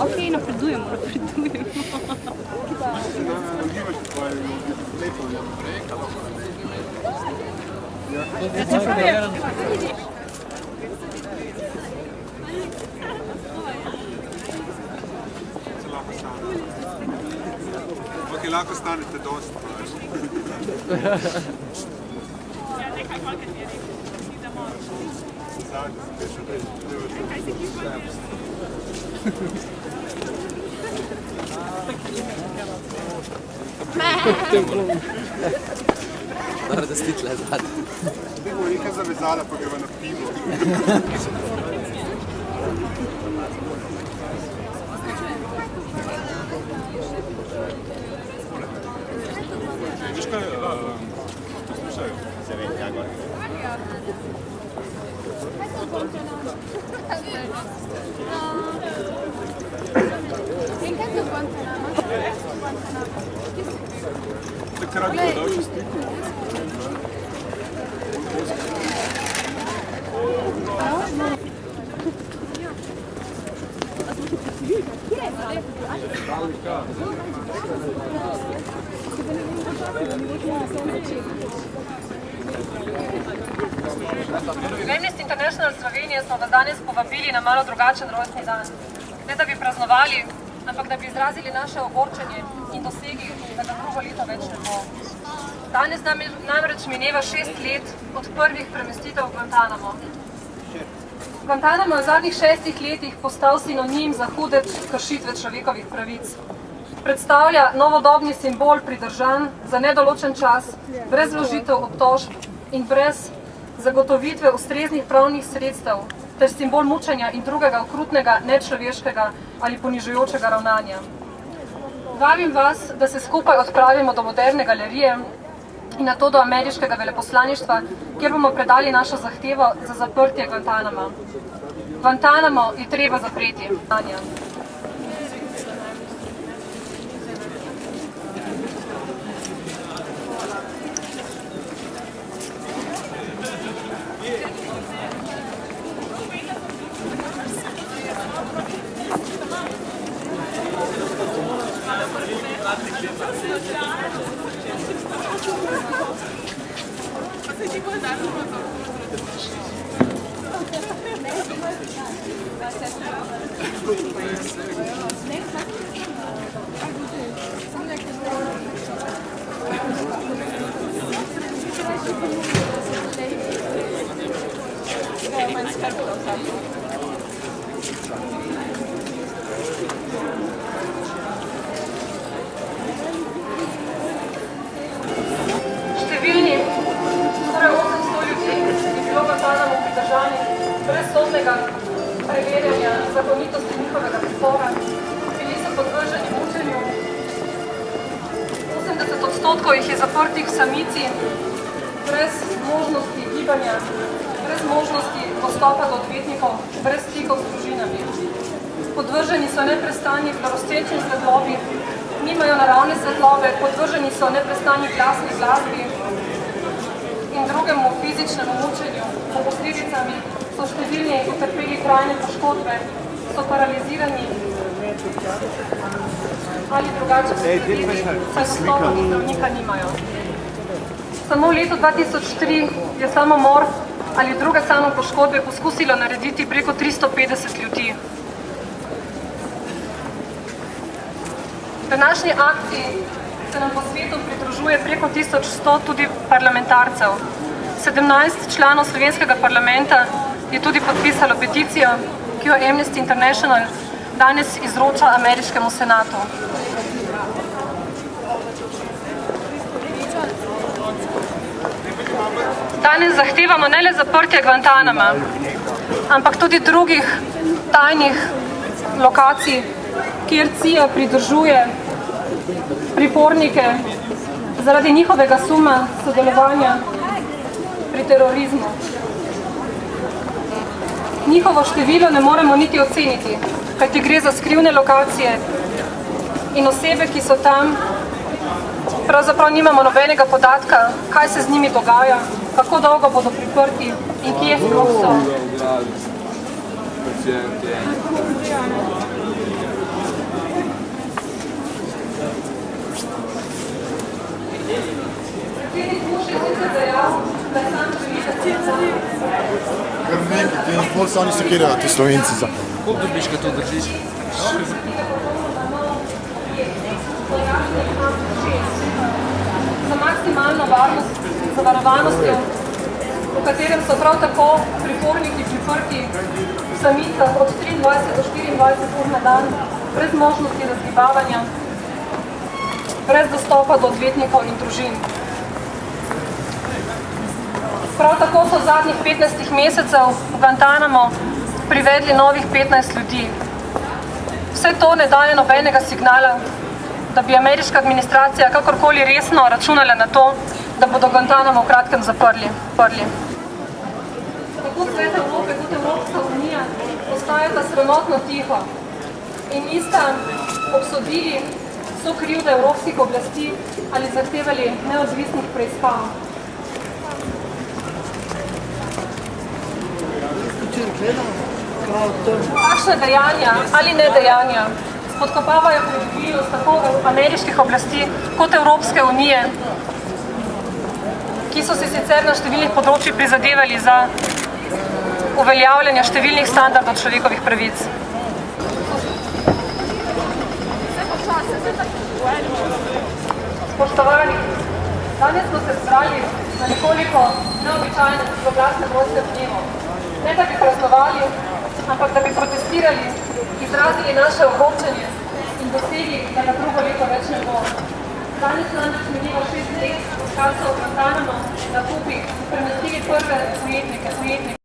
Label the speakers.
Speaker 1: Ok, napredujemo.
Speaker 2: Ok, lahko stanete dosti.
Speaker 3: Dobro, da sti tle zadnji.
Speaker 2: Zdaj bo nekaj zavezala, pa greva na pivo. Viš kaj, poslušaj, se vem, kaj gori. Takrat bo dal čestitu.
Speaker 4: Amnesty International Slovenije smo vas danes povabili na malo drugačen rojstni dan. Ne da bi praznovali, ampak da bi izrazili naše ogorčenje in dosegli, da ga drugo leto več ne bo. Danes namreč mineva 6 let od prvih premestitev v Guantanamo. Guantanamo je v zadnjih 6 letih postal sinonim za hude kršitve človekovih pravic. Predstavlja novodobni simbol pridržanj za nedoločen čas, brez vložitev obtožb in brez zagotovitve ustreznih pravnih sredstev, ter simbol mučenja in drugega okrutnega, nečloveškega ali ponižujočega ravnanja. Vabim vas, da se skupaj odpravimo do moderne galerije in nato do ameriškega veleposlaništva, kjer bomo predali našo zahtevo za zaprtje Guantanama. Guantanamo je treba zapreti. Številni, skoraj 800 ljudi, je bilo Guantanamo pridržanih brez sodnega preverjanja zakonitosti njihovega pripora. Bili so podvrženi mučenju. 80% jih je zaprtih v samici, brez možnosti gibanja, brez možnosti dostopa do odvetnikov, brez stikov s družinami. Podvrženi so neprestani fluorescenčni svetlobi, nimajo naravne svetlobe, podvrženi so neprestani glasni glasbi in drugemu fizičnemu mučenju. Po posledicami so številni utrpeli trajne poškodbe, so paralizirani ali drugače posledili, saj dostopa do zdravnika nimajo. Samo v letu 2003 je samomor ali druge samopoškodbe poskusilo narediti preko 350 ljudi. V današnji akciji se nam po svetu pridružuje preko 1100 tudi parlamentarcev. 17 članov slovenskega parlamenta je tudi podpisalo peticijo, ki jo Amnesty International danes izroča ameriškemu senatu. Danes zahtevamo ne le zaprtje Guantanama, ampak tudi drugih tajnih lokacij, kjer CIA pridržuje pripornike zaradi njihovega suma sodelovanja pri terorizmu. Njihovo število ne moremo niti oceniti, kajti gre za skrivne lokacije, in osebe, ki so tam, pravzaprav nimamo nobenega podatka, kaj se z njimi dogaja, kako dolgo bodo priprti in kje sploh so. Predsednik Bush je sicer dejal, da je sam želi,
Speaker 5: Ker nekaj, in pol se oni sekirajo, ti Slovenci za.
Speaker 3: Koliko dobiš, kad to držiš?
Speaker 4: za maksimalno varnost, zavarovanostjo, v katerem so prav tako priporniki priprti v samicah od 23 do 24 ur na dan, brez možnosti razgibavanja, brez dostopa do odvetnikov in družin. Prav tako so v zadnjih 15 mesecev v Guantanamo privedli novih 15 ljudi. Vse to ne daje nobenega signala, da bi ameriška administracija kakorkoli resno računala na to, da bodo Guantanamo v kratkem zaprli. Tako Svet Evrope kot Evropska unija postajata sramotno tiho in nista obsodili sokrivde evropskih oblasti ali zahtevali neodvisnih preiskav. Kakšne dejanja ali nedejanja spodkopavajo kredibilnost tako ameriških oblasti kot Evropske unije, ki so se sicer na številnih področjih prizadevali za uveljavljanje številnih standardov človekovih pravic. Spoštovani, danes smo se zbrali na nekoliko neobičajne zloglasne rojstne dnevo. Ne da bi praznovali, ampak da bi protestirali, izrazili naše ogorčenje in dosegli, da ga drugo leto več ne bo. Danes namreč minilo 6 let, odkar so v Guantanamo na Kubi premestili prve ujetnike.